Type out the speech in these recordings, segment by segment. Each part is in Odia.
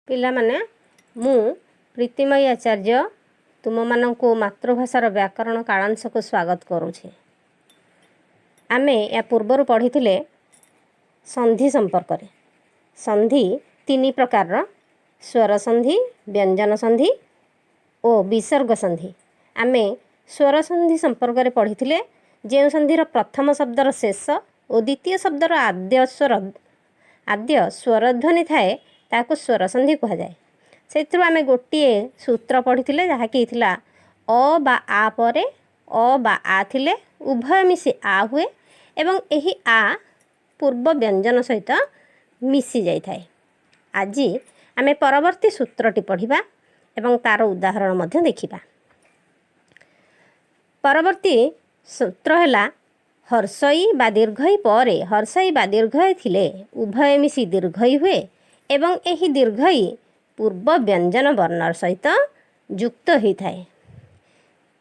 ପିଲାମାନେ ମୁଁ ପ୍ରୀତିମୟୀ ଆଚାର୍ଯ୍ୟ ତୁମମାନଙ୍କୁ ମାତୃଭାଷାର ବ୍ୟାକରଣ କାଳାଂଶକୁ ସ୍ୱାଗତ କରୁଛି। ଆମେ ୟା ପୂର୍ବରୁ ପଢ଼ିଥିଲେ ସନ୍ଧି ସମ୍ପର୍କରେ। ସନ୍ଧି ତିନି ପ୍ରକାରର, ସ୍ୱର ସନ୍ଧି, ବ୍ୟଞ୍ଜନ ସନ୍ଧି ଓ ବିସର୍ଗ ସନ୍ଧି। ଆମେ ସ୍ୱର ସନ୍ଧି ସମ୍ପର୍କରେ ପଢ଼ିଥିଲେ, ଯେଉଁ ସନ୍ଧିର ପ୍ରଥମ ଶବ୍ଦର ଶେଷ ଓ ଦ୍ୱିତୀୟ ଶବ୍ଦର ଆଦ୍ୟ ସ୍ୱରଧ୍ୱନି ଥାଏ ତାକୁ ସ୍ୱର ସନ୍ଧି କୁହାଯାଏ। ସେଥିରୁ ଆମେ ଗୋଟିଏ ସୂତ୍ର ପଢ଼ିଥିଲେ, ଯାହାକି ଥିଲା ଅ ବା ଆ ପରେ ଅ ବା ଆ ଥିଲେ ଉଭୟ ମିଶି ଆ ହୁଏ ଏବଂ ଏହି ଆ ପୂର୍ବ ବ୍ୟଞ୍ଜନ ସହିତ ମିଶି ଯାଇଥାଏ। ଆଜି ଆମେ ପରବର୍ତ୍ତୀ ସୂତ୍ରଟି ପଢ଼ିବା ଏବଂ ତା'ର ଉଦାହରଣ ମଧ୍ୟ ଦେଖିବା। ପରବର୍ତ୍ତୀ ସୂତ୍ର ହେଲା ହର୍ଷଇ ବା ଦୀର୍ଘଇ ପରେ ହର୍ଷଇ ବା ଦୀର୍ଘଇ ଥିଲେ ଉଭୟ ମିଶି ଦୀର୍ଘଇ ହୁଏ ଏବଂ ଏହି ଦୀର୍ଘଇ ପୂର୍ବ ବ୍ୟଞ୍ଜନ ବର୍ଣ୍ଣ ସହିତ ଯୁକ୍ତ ହୋଇଥାଏ।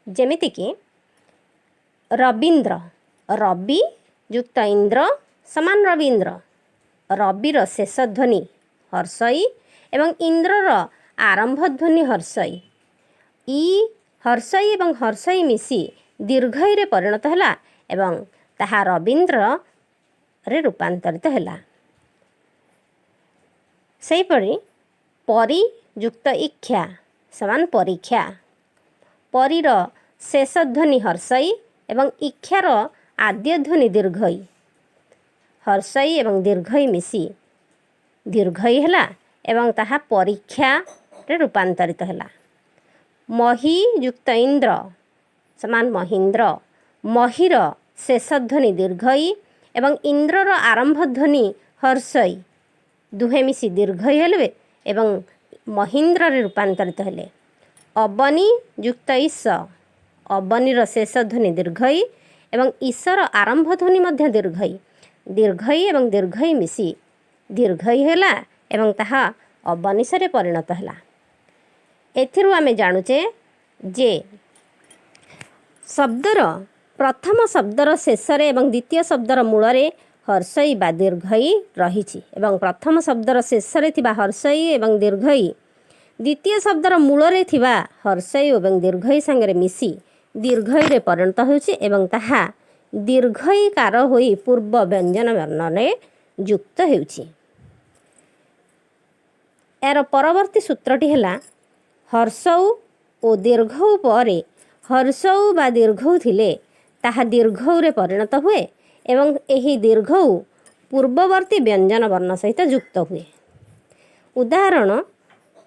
ଯେମିତିକି ରବୀନ୍ଦ୍ର, ରବି ଯୁକ୍ତ ଇନ୍ଦ୍ର ସମାନ ରବୀନ୍ଦ୍ର। ରବିର ଶେଷ ଧ୍ୱନି ହର୍ଷଇ ଏବଂ ଇନ୍ଦ୍ରର ଆରମ୍ଭ ଧ୍ୱନି ହର୍ଷଇ। ଇ ହର୍ଷଇ ଏବଂ ହର୍ଷଇ ମିଶି ଦୀର୍ଘଇରେ ପରିଣତ ହେଲା ଏବଂ ତାହା ରବୀନ୍ଦ୍ରରେ ରୂପାନ୍ତରିତ ହେଲା। ସେହିପରି ପରି ଯୁକ୍ତ ଇକ୍ଷା ସମାନ ପରୀକ୍ଷା। ପରିର ଶେଷ ଧ୍ୱନି ହର୍ଷଇ ଏବଂ ଇକ୍ଷାର ଆଦ୍ୟ ଧ୍ୱନି ଦୀର୍ଘଇ। ହର୍ଷଇ ଏବଂ ଦୀର୍ଘଇ ମିଶି ଦୀର୍ଘଇ ହେଲା ଏବଂ ତାହା ପରୀକ୍ଷାରେ ରୂପାନ୍ତରିତ ହେଲା। ମହି ଯୁକ୍ତ ଇନ୍ଦ୍ର ସମାନ ମହୀନ୍ଦ୍ର। ମହିର ଶେଷ ଧ୍ୱନି ଦୀର୍ଘଇ ଏବଂ ଇନ୍ଦ୍ରର ଆରମ୍ଭ ଧ୍ୱନି ହର୍ଷଇ। ଦୁହେଁ ମିଶି ଦୀର୍ଘଇ ହେଲେ ଏବଂ ମହୀନ୍ଦ୍ରରେ ରୂପାନ୍ତରିତ ହେଲେ। ଅବନି ଯୁକ୍ତ ଈଶ। ଅବନିର ଶେଷ ଧ୍ୱନି ଦୀର୍ଘଇ ଏବଂ ଈଶର ଆରମ୍ଭ ଧ୍ୱନି ମଧ୍ୟ ଦୀର୍ଘଇ। ଦୀର୍ଘଇ ଏବଂ ଦୀର୍ଘଇ ମିଶି ଦୀର୍ଘଇ ହେଲା ଏବଂ ତାହା ଅବନିଶରେ ପରିଣତ ହେଲା। ଏଥିରୁ ଆମେ ଜାଣୁଛେ ଯେ ଶବ୍ଦର ପ୍ରଥମ ଶବ୍ଦର ଶେଷରେ ଏବଂ ଦ୍ୱିତୀୟ ଶବ୍ଦର ମୂଳରେ ହର୍ଷଇ ବା ଦୀର୍ଘଇ ରହିଛି ଏବଂ ପ୍ରଥମ ଶବ୍ଦର ଶେଷରେ ଥିବା ହର୍ଷଇ ଏବଂ ଦୀର୍ଘଇ ଦ୍ୱିତୀୟ ଶବ୍ଦର ମୂଳରେ ଥିବା ହର୍ଷଇ ଏବଂ ଦୀର୍ଘଇ ସାଙ୍ଗରେ ମିଶି ଦୀର୍ଘଇରେ ପରିଣତ ହେଉଛି ଏବଂ ତାହା ଦୀର୍ଘଇକାର ହୋଇ ପୂର୍ବ ବ୍ୟଞ୍ଜନ ବର୍ଣ୍ଣରେ ଯୁକ୍ତ ହେଉଛି। ଏହାର ପରବର୍ତ୍ତୀ ସୂତ୍ରଟି ହେଲା ହର୍ଷଉ ଓ ଦୀର୍ଘଉ ପରେ ହର୍ଷଉ ବା ଦୀର୍ଘଉ ଥିଲେ ତାହା ଦୀର୍ଘଉରେ ପରିଣତ ହୁଏ ଏବଂ ଏହି ଦୀର୍ଘଉ ପୂର୍ବବର୍ତ୍ତୀ ବ୍ୟଞ୍ଜନ ବର୍ଣ୍ଣ ସହିତ ଯୁକ୍ତ ହୁଏ। ଉଦାହରଣ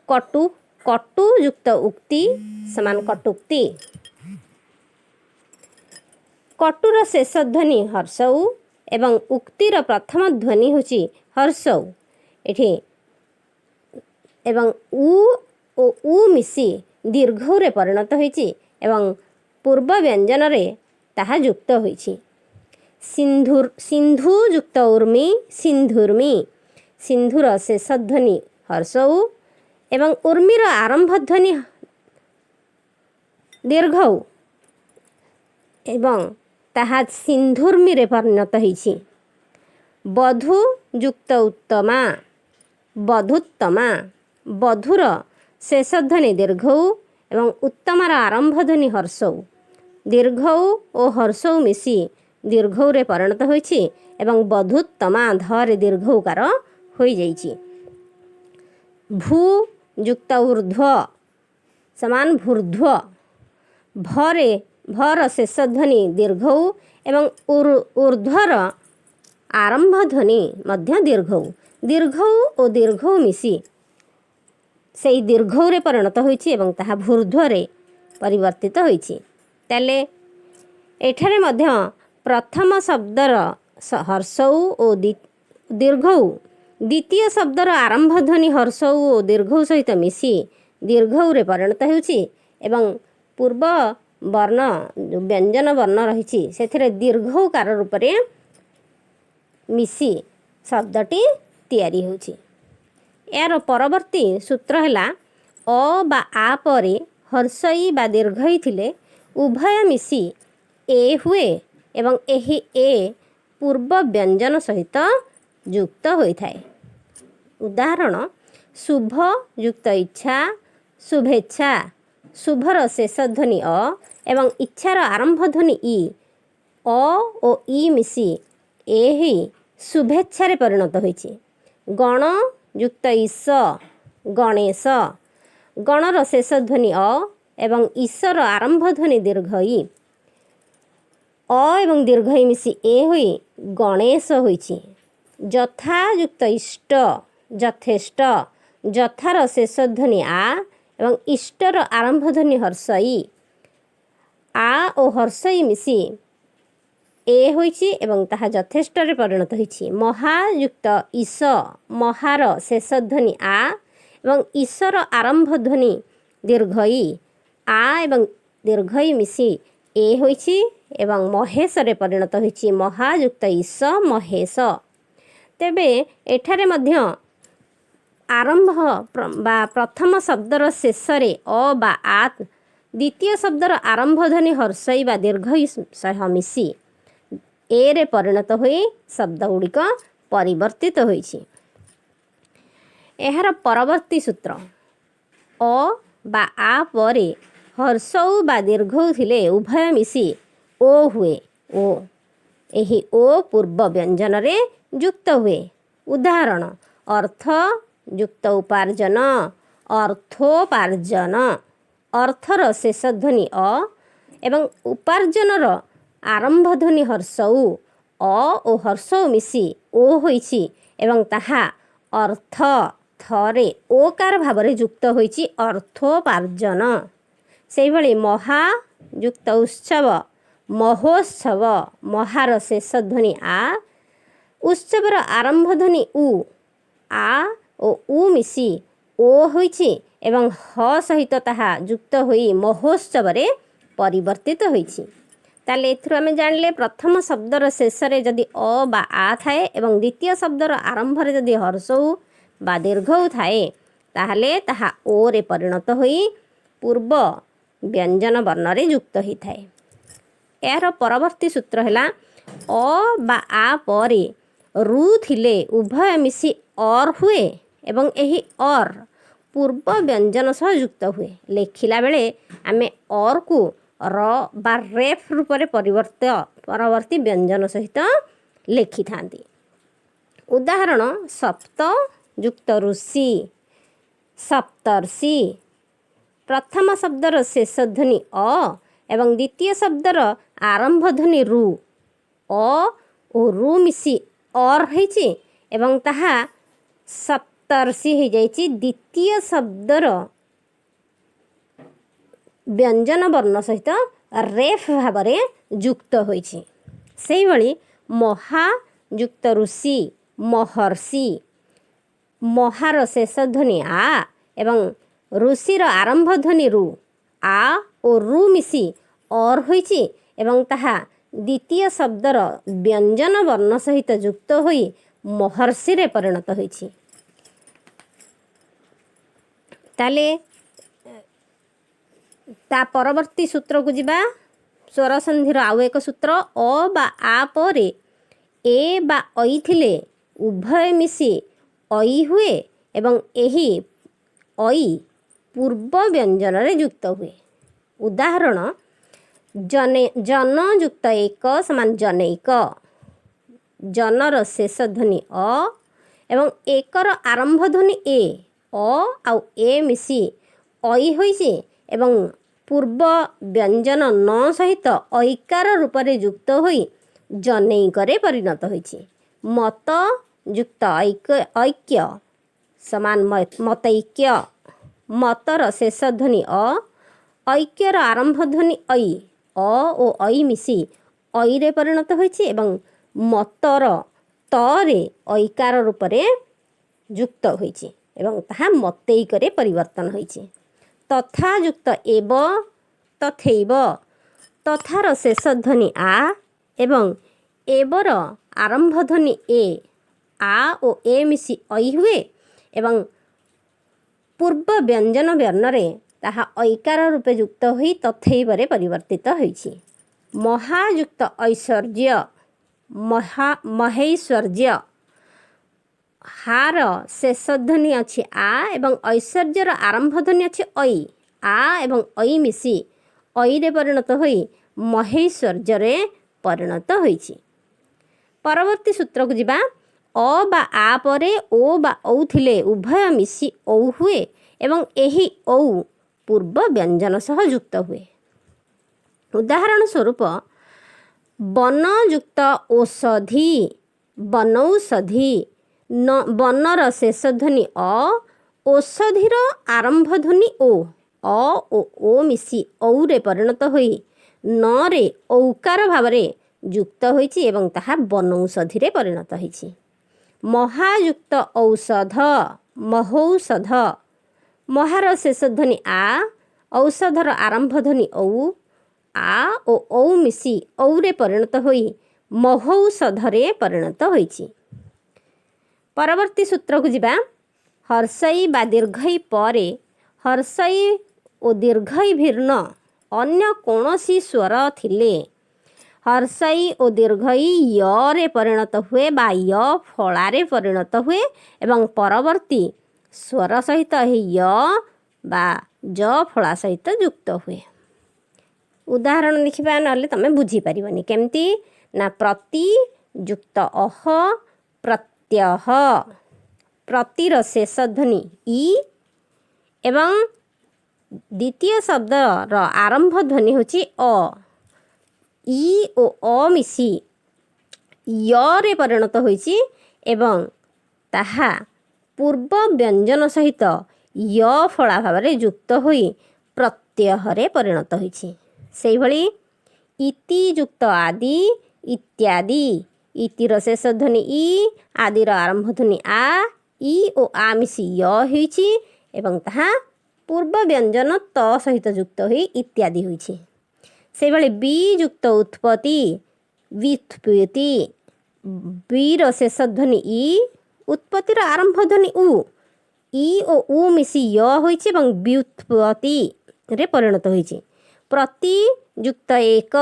କଟୁ। କଟୁ ଯୁକ୍ତ ଉକ୍ତି ସମାନ କଟୁକ୍ତି। କଟୁର ଶେଷ ଧ୍ୱନି ହର୍ଷଉ ଏବଂ ଉକ୍ତିର ପ୍ରଥମ ଧ୍ୱନି ହେଉଛି ହର୍ଷଉ। ଏଠି ଏବଂ ଉ ଓ ଉ ମିଶି ଦୀର୍ଘଉରେ ପରିଣତ ହୋଇଛି ଏବଂ ପୂର୍ବ ବ୍ୟଞ୍ଜନରେ ତାହା ଯୁକ୍ତ ହୋଇଛି। ସିନ୍ଧୁ ଯୁକ୍ତ ଉର୍ମି ସିନ୍ଧୁର୍ମି। ସିନ୍ଧୁର ଶେଷ ଧ୍ୱନି ହର୍ଷଉ ଏବଂ ଉର୍ମିର ଆରମ୍ଭ ଧ୍ୱନି ଦୀର୍ଘଉ ଏବଂ ତାହା ସିନ୍ଧୁର୍ମିରେ ପରିଣତ ହୋଇଛି। ବଧୂ ଯୁକ୍ତ ଉତ୍ତମା ବଧୂତ୍ତମା। ବଧୂର ଶେଷ ଧ୍ୱନି ଦୀର୍ଘଉ ଏବଂ ଉତ୍ତମାର ଆରମ୍ଭ ଧ୍ୱନି ହର୍ଷଉ। ଦୀର୍ଘଉ ଓ ହର୍ଷଉ ମିଶି ଦୀର୍ଘଉରେ ପରିଣତ ହୋଇଛି ଏବଂ ବଧୂତ୍ତମା ଧରେ ଦୀର୍ଘଉକାର ହୋଇଯାଇଛି। ଭୂ ଯୁକ୍ତ ଊର୍ଧ୍ୱ ସମାନ ଭୂର୍ଧ୍ୱ। ଭର ଶେଷ ଧ୍ୱନି ଦୀର୍ଘଉ ଏବଂ ଊର୍ଧ୍ୱର ଆରମ୍ଭ ଧ୍ୱନି ମଧ୍ୟ ଦୀର୍ଘଉ। ଦୀର୍ଘଉ ଓ ଦୀର୍ଘଉ ମିଶି ସେହି ଦୀର୍ଘଉରେ ପରିଣତ ହୋଇଛି ଏବଂ ତାହା ଭୂର୍ଧ୍ୱରେ ପରିବର୍ତ୍ତିତ ହୋଇଛି। ତାହେଲେ ଏଠାରେ ମଧ୍ୟ ପ୍ରଥମ ଶବ୍ଦର ହର୍ଷଉ ଓ ଦୀର୍ଘଉ ଦ୍ୱିତୀୟ ଶବ୍ଦର ଆରମ୍ଭ ଧ୍ୱନି ହର୍ଷଉ ଓ ଦୀର୍ଘଉ ସହିତ ମିଶି ଦୀର୍ଘଉରେ ପରିଣତ ହେଉଛି ଏବଂ ପୂର୍ବ ବର୍ଣ୍ଣ ବ୍ୟଞ୍ଜନ ବର୍ଣ୍ଣ ରହିଛି ସେଥିରେ ଦୀର୍ଘଉକାର ରୂପରେ ମିଶି ଶବ୍ଦଟି ତିଆରି ହେଉଛି। ଏହାର ପରବର୍ତ୍ତୀ ସୂତ୍ର ହେଲା ଅ ବା ଆ ପରେ ହର୍ଷଇ ବା ଦୀର୍ଘଇ ଥିଲେ ଉଭୟ ମିଶି ଏ ହୁଏ ଏବଂ ଏହି ଏ ପୂର୍ବ ବ୍ୟଞ୍ଜନ ସହିତ ଯୁକ୍ତ ହୋଇଥାଏ। ଉଦାହରଣ शुभ युक्त इच्छा शुभेच्छा शुभर शेष ध्वनि अ एवं इच्छार आरंभ ध्वनि इ अ ओ इ मिसी ए ही शुभेच्छा परिणत होइछि। गण युक्त ईश गणेश गणर शेष ध्वनि अ एवं ईशर आरंभ ध्वनि दीर्घ इ अ एवं दीर्घ इ मिसी ए होई गणेश होइछि। जथा युक्त इष्ट यथेष्ट जथार शेष ध्वनि आ एवं इष्टर आरंभ ध्वनि हर्ष इ आ ओ हर्ष इ मिसी ए होइछि एवं ताहा यथेष्ट रे परिणत होइछि। महायुक्त ईश महार शेष ध्वनि आ एवं ईशर आरंभ ध्वनि दीर्घ इ आ एवं दीर्घ इ मिसी ए होइछि एवं महेश रे परिणत होइछि। महायुक्त ईश महेश। तेबे एठारे मध्य आरंभ बा प्रथम शब्दर शेष रे अ बा आ द्वितीय शब्दर आरंभ ध्वनि हर्षई बा दीर्घ सह मिसी ए रे परिणत होई शब्द गुड़िक परिवर्तित होइछि। एहार परवर्ती सूत्र अ बा आ परे हर्षऊ बा दीर्घऊ थिले उभय मिसी ओ हुए ओ एही ओ पूर्व व्यंजन रे युक्त हुए। उदाहरण अर्थ युक्त उपार्जन अर्थोपार्जन अर्थर शेष ध्वनि अ एवं उपार्जनर आरंभ ध्वनि हर्षऊ अ ओ हर्षऊ मिसी ओ होइछि एवं ताहा अर्थ थरे ओकार भाବରେ ଯୁକ୍ତ ହୋଇଛି ଅର୍ଥୋପାର୍ଜନ। ସେହିଭଳି ମହା ଯୁକ୍ତ ଉତ୍ସବ ମହୋତ୍ସବ ମହାର ଶେଷ ଧ୍ୱନି ଆ ଉତ୍ସବର ଆରମ୍ଭ ଧ୍ୱନି ଉ ଆ ଓ ଉ ମିଶି ଓ ହୋଇଛି ଏବଂ ହ ସହିତ ତାହା ଯୁକ୍ତ ହୋଇ ମହୋତ୍ସବରେ ପରିବର୍ତ୍ତିତ ହୋଇଛି। ତାହେଲେ ଏଥିରୁ ଆମେ ଜାଣିଲେ ପ୍ରଥମ ଶବ୍ଦର ଶେଷରେ ଯଦି ଅ ବା ଆ ଥାଏ ଏବଂ ଦ୍ୱିତୀୟ ଶବ୍ଦର ଆରମ୍ଭରେ ଯଦି ହର୍ଷଉ ବା ଦୀର୍ଘଉ ଥାଏ ତାହେଲେ ତାହା ଓ ରେ ପରିଣତ ହୋଇ ପୂର୍ବ ବ୍ୟଞ୍ଜନ ବର୍ଣ୍ଣରେ ଯୁକ୍ତ ହୋଇଥାଏ। ଏହାର ପରବର୍ତ୍ତୀ ସୂତ୍ର ହେଲା ଅ ବା ଆ ପରେ ରୁ ଥିଲେ ଉଭୟ ମିଶି ଅର୍ ହୁଏ ଏବଂ ଏହି ଅର୍ ପୂର୍ବ ବ୍ୟଞ୍ଜନ ସହ ଯୁକ୍ତ ହୁଏ। ଲେଖିଲା ବେଳେ ଆମେ ଅର୍କୁ ର ବା ରେଫ୍ ରୂପରେ ପରବର୍ତ୍ତୀ ବ୍ୟଞ୍ଜନ ସହିତ ଲେଖିଥାନ୍ତି। ଉଦାହରଣ ସପ୍ତ ଯୁକ୍ତ ଋଷି ସପ୍ତର୍ଷି ପ୍ରଥମ ଶବ୍ଦର ଶେଷ ଧ୍ୱନି ଅ ଏବଂ ଦ୍ୱିତୀୟ ଶବ୍ଦର ଆରମ୍ଭ ଧ୍ୱନି ରୁ ଅ ଓ ରୁ ମିଶି ଅର୍ ହେଇଛି ଏବଂ ତାହା ସପ୍ତର୍ଷି ହେଇଯାଇଛି। ଦ୍ୱିତୀୟ ଶବ୍ଦର ବ୍ୟଞ୍ଜନ ବର୍ଣ୍ଣ ସହିତ ରେଫ୍ ଭାବରେ ଯୁକ୍ତ ହୋଇଛି। ସେହିଭଳି ମହା ଯୁକ୍ତ ଋଷି ମହର୍ଷି ମହାର ଶେଷ ଧ୍ୱନି ଆ ଏବଂ ଋଷିର ଆରମ୍ଭ ଧ୍ୱନି ରୁ ଆ ଓ ରୁ ମିଶି ଅର୍ ହୋଇଛି ଏବଂ ତାହା ଦ୍ୱିତୀୟ ଶବ୍ଦର ବ୍ୟଞ୍ଜନ ବର୍ଣ୍ଣ ସହିତ ଯୁକ୍ତ ହୋଇ ମହର୍ଷିରେ ପରିଣତ ହୋଇଛି। ତାହେଲେ ତା ପରବର୍ତ୍ତୀ ସୂତ୍ରକୁ ଯିବା। ସ୍ୱର ସନ୍ଧିର ଆଉ ଏକ ସୂତ୍ର ଅ ବା ଆ ପରେ ଏ ବା ଐ ଥିଲେ ଉଭୟ ମିଶି ଐ ହୁଏ ଏବଂ ଏହି ଐ ପୂର୍ବ ବ୍ୟଞ୍ଜନରେ ଯୁକ୍ତ ହୁଏ। ଉଦାହରଣ ଜନ ଯୁକ୍ତ ଏକ ସମାନ ଜନୈକ ଜନର ଶେଷ ଧ୍ୱନି ଅ ଏବଂ ଏକର ଆରମ୍ଭ ଧ୍ୱନି ଏ ଅ ଆଉ ଏ ମିଶି ଐ ହୋଇଛି ଏବଂ ପୂର୍ବ ବ୍ୟଞ୍ଜନ ନ ସହିତ ଐକାର ରୂପରେ ଯୁକ୍ତ ହୋଇ ଜନୈକରେ ପରିଣତ ହୋଇଛି। ମତ ଯୁକ୍ତ ଐକ୍ୟ ସମାନ ମତୈକ୍ୟ ମତର ଶେଷ ଧ୍ୱନି ଅ ଐକ୍ୟର ଆରମ୍ଭ ଧ୍ୱନି ଐ ଅ ଓ ଐ ମିଶି ଐରେ ପରିଣତ ହୋଇଛି ଏବଂ ମତର ତରେ ଐକାର ରୂପରେ ଯୁକ୍ତ ହୋଇଛି ଏବଂ ତାହା ମତୈକରେ ପରିବର୍ତ୍ତନ ହୋଇଛି। ତଥା ଯୁକ୍ତ ଏବ ତଥୈବ ତଥାର ଶେଷ ଧ୍ୱନି ଆ ଏବଂ ଏବର ଆରମ୍ଭ ଧ୍ୱନି ଏ ଆ ଓ ଏ ମିଶି ଐ ହୁଏ ଏବଂ ପୂର୍ବ ବ୍ୟଞ୍ଜନ ବର୍ଣ୍ଣରେ ତାହା ଐକାର ରୂପେ ଯୁକ୍ତ ହୋଇ ତଥୈବରେ ପରିବର୍ତ୍ତିତ ହୋଇଛି। ମହାଯୁକ୍ତ ଐଶ୍ୱର୍ଯ୍ୟ ମହୈଶ୍ୱର୍ଯ୍ୟ ହାର ଶେଷ ଧ୍ୱନି ଅଛି ଆ ଏବଂ ଐଶ୍ୱର୍ଯ୍ୟର ଆରମ୍ଭ ଧ୍ୱନି ଅଛି ଐ। ଆ ଏବଂ ଐ ମିଶି ଐରେ ପରିଣତ ହୋଇ ମହେଶ୍ୱର୍ଯ୍ୟରେ ପରିଣତ ହୋଇଛି। ପରବର୍ତ୍ତୀ ସୂତ୍ରକୁ ଯିବା। ଅ ବା ଆ ପରେ ଓ ବା ଔ ଥିଲେ ଉଭୟ ମିଶି ଔ ହୁଏ ଏବଂ ଏହି ଔ ପୂର୍ବ ବ୍ୟଞ୍ଜନ ସହ ଯୁକ୍ତ ହୁଏ। ଉଦାହରଣ ସ୍ୱରୂପ ବନ ଯୁକ୍ତ ଔଷଧି ବନୌଷଧି। ବନର ଶେଷ ଧ୍ୱନି ଅ, ଔଷଧିର ଆରମ୍ଭ ଧ୍ୱନି ଓ। ଅ ଓ ଓ ମିଶି ଔରେ ପରିଣତ ହୋଇ ନରେ ଔକାର ଭାବରେ ଯୁକ୍ତ ହୋଇଛି ଏବଂ ତାହା ବନୌଷଧିରେ ପରିଣତ ହୋଇଛି। ମହାଯୁକ୍ତ ଔଷଧ ମହୌଷଧ। ମହାର ଶେଷ ଧ୍ୱନି ଆ, ଔଷଧର ଆରମ୍ଭ ଧ୍ୱନି ଔ। ଆ ଓ ଔ ମିଶି ଔରେ ପରିଣତ ହୋଇ ମହୌଷଧରେ ପରିଣତ ହୋଇଛି। ପରବର୍ତ୍ତୀ ସୂତ୍ରକୁ ଯିବା। ହର୍ଷଇ ବା ଦୀର୍ଘଇ ପରେ ହର୍ଷଇ ଓ ଦୀର୍ଘଇ ଭିନ୍ନ ଅନ୍ୟ କୌଣସି ସ୍ୱର ଥିଲେ ହର୍ଷଇ ଓ ଦୀର୍ଘଇ ୟରେ ପରିଣତ ହୁଏ ବା ୟ ଫଳାରେ ପରିଣତ ହୁଏ ଏବଂ ପରବର୍ତ୍ତୀ ସ୍ୱର ସହିତ ଏହି ୟ ବା ଜ ଫଳା ସହିତ ଯୁକ୍ତ ହୁଏ। ଉଦାହରଣ ଦେଖିବା, ନହେଲେ ତୁମେ ବୁଝିପାରିବନି କେମିତି ନା ପ୍ରତି ଯୁକ୍ତ ଅହ ପ୍ରତ୍ୟହ। ପ୍ରତିର ଶେଷ ଧ୍ୱନି ଇ ଏବଂ ଦ୍ୱିତୀୟ ଶବ୍ଦର ଆରମ୍ଭ ଧ୍ୱନି ହେଉଛି ଅ। ଇ ଓ ଅ ମିଶି ୟରେ ପରିଣତ ହୋଇଛି ଏବଂ ତାହା ପୂର୍ବ ବ୍ୟଞ୍ଜନ ସହିତ ୟ ଫଳା ଭାବରେ ଯୁକ୍ତ ହୋଇ ପ୍ରତ୍ୟୟରେ ପରିଣତ ହୋଇଛି। ସେହିଭଳି ଇତି ଯୁକ୍ତ ଆଦି ଇତ୍ୟାଦି। ଇତିର ଶେଷ ଧ୍ୱନି ଇ, ଆଦିର ଆରମ୍ଭ ଧ୍ୱନି ଆ, ଇ ଓ ଆ ମିଶି ୟ ହୋଇଛି ଏବଂ ତାହା ପୂର୍ବ ବ୍ୟଞ୍ଜନ ତ ସହିତ ଯୁକ୍ତ ହୋଇ ଇତ୍ୟାଦି ହୋଇଛି। ସେହିଭଳି ବି ଯୁକ୍ତ ଉତ୍ପତ୍ତି ବ୍ୟୁତ୍ପତ୍ତି। ବିର ଶେଷ ଧ୍ୱନି ଇ, ଉତ୍ପତ୍ତିର ଆରମ୍ଭ ଧ୍ୱନି ଉ। ଇ ଓ ଉ ମିଶି ୟ ହୋଇଛି ଏବଂ ବ୍ୟୁତ୍ପତ୍ତିରେ ପରିଣତ ହୋଇଛି। ପ୍ରତି ଯୁକ୍ତ ଏକ।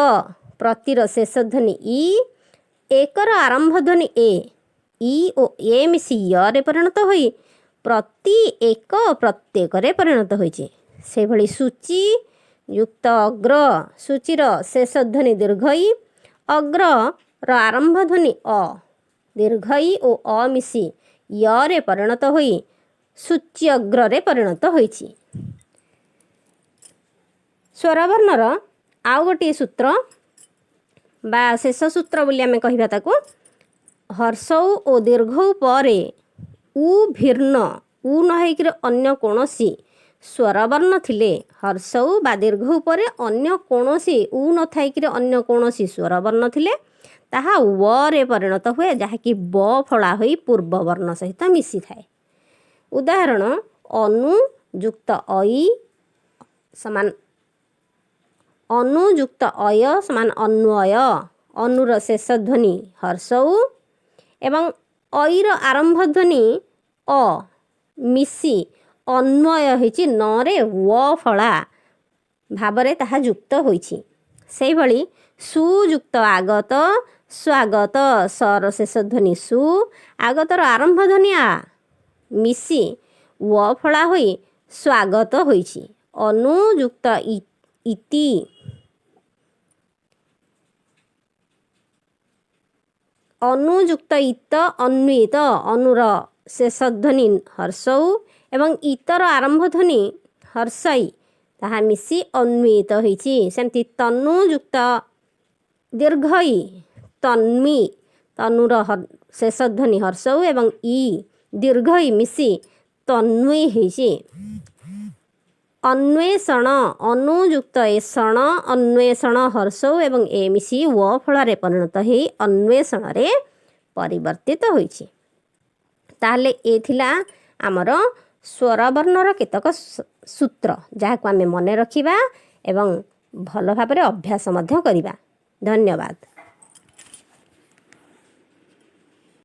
ପ୍ରତିର ଶେଷ ଧ୍ୱନି ଇ, ଏକର ଆରମ୍ଭ ଧ୍ୱନି ଏ। ଇ ଓ ଏ ମିଶି ୟରେ ପରିଣତ ହୋଇ ପ୍ରତି ଏକ ପ୍ରତ୍ୟେକରେ ପରିଣତ ହୋଇଛି। ସେହିଭଳି ସୂଚି ଯୁକ୍ତ ଅଗ୍ର। ସୂଚିର ଶେଷ ଧ୍ୱନି ଦୀର୍ଘଇ, ଅଗ୍ରର ଆରମ୍ଭ ଧ୍ୱନି ଅ। ଦୀର୍ଘଇ ଓ ଅ ମିଶି ୟରେ ପରିଣତ ହୋଇ ସୂଚ୍ୟଗ୍ରରେ ପରିଣତ ହୋଇଛି। ସ୍ୱରବର୍ଣ୍ଣର ଆଉ ଗୋଟିଏ ସୂତ୍ର ବା ଶେଷ ସୂତ୍ର ବୋଲି ଆମେ କହିବା ତାକୁ। ହର୍ଷଉ ଓ ଦୀର୍ଘଉ ପରେ ଉ ଭିନ୍ନ ଉ ନ ହେଇକିରି ଅନ୍ୟ କୌଣସି ସ୍ୱରବର୍ଣ୍ଣ ଥିଲେ ହର୍ଷଉ ବା ଦୀର୍ଘଉ ପରେ ଅନ୍ୟ କୌଣସି ଉ ନଥାଇକିରି ଅନ୍ୟ କୌଣସି ସ୍ୱରବର୍ଣ୍ଣ ଥିଲେ ତାହା ୱରେ ପରିଣତ ହୁଏ, ଯାହାକି ବ ଫଳା ହୋଇ ପୂର୍ବବର୍ଣ୍ଣ ସହିତ ମିଶିଥାଏ। ଉଦାହରଣ ଅନୁ ଯୁକ୍ତ ଐ ସମାନ ଅନୁ ଯୁକ୍ତ ଅୟ ସମାନ ଅନ୍ୱୟ। ଅନୁର ଶେଷ ଧ୍ୱନି ହର୍ଷଉ ଏବଂ ଐର ଆରମ୍ଭ ଧ୍ୱନି ଅ ମିଶି ଅନ୍ୱୟ ହୋଇଛି ନରେ ୱ ଫଳା ଭାବରେ ତାହା ଯୁକ୍ତ ହୋଇଛି। ସେହିଭଳି ସୁଯୁକ୍ତ ଆଗତ ସ୍ୱାଗତ। ସର ଶେଷ ଧ୍ୱନି ସୁ, ଆଗତର ଆରମ୍ଭ ଧ୍ୱନି ଆ ମିଶି ୱ ଫଳା ହୋଇ ସ୍ୱାଗତ ହୋଇଛି। ଅନୁଯୁକ୍ତ ଇତି। ଅନୁଯୁକ୍ତ ଇତ ଅନ୍ୱିତ। ଅନୁର ଶେଷ ଧ୍ୱନି ହର୍ଷଉ ଏବଂ ଇତର ଆରମ୍ଭ ଧ୍ୱନି ହର୍ଷଇ ତାହା ମିଶି ଅନ୍ୱିତ ହୋଇଛି। ସେମିତି ତନୁଯୁକ୍ତ ଦୀର୍ଘଇ ତନ୍ମୀ। ତନୁର ଶେଷ ଧ୍ୱନି ହର୍ଷଉ ଏବଂ ଇ ଦୀର୍ଘଇ ମିଶି ତନ୍ମୀ ହୋଇଛି। ଅନ୍ୱେଷଣ। ଅନୁଯୁକ୍ତ ଏଷଣ ଅନ୍ୱେଷଣ ହର୍ଷଉ ଏବଂ ଏ ମିଶି ୱ ଫଳରେ ପରିଣତ ହୋଇ ଅନ୍ୱେଷଣରେ ପରିବର୍ତ୍ତିତ ହୋଇଛି। ତାହେଲେ ଏ ଥିଲା ଆମର ସ୍ୱରବର୍ଣ୍ଣର କେତେକ ସୂତ୍ର, ଯାହାକୁ ଆମେ ମନେ ରଖିବା ଏବଂ ଭଲ ଭାବରେ ଅଭ୍ୟାସ ମଧ୍ୟ କରିବା। ଧନ୍ୟବାଦ।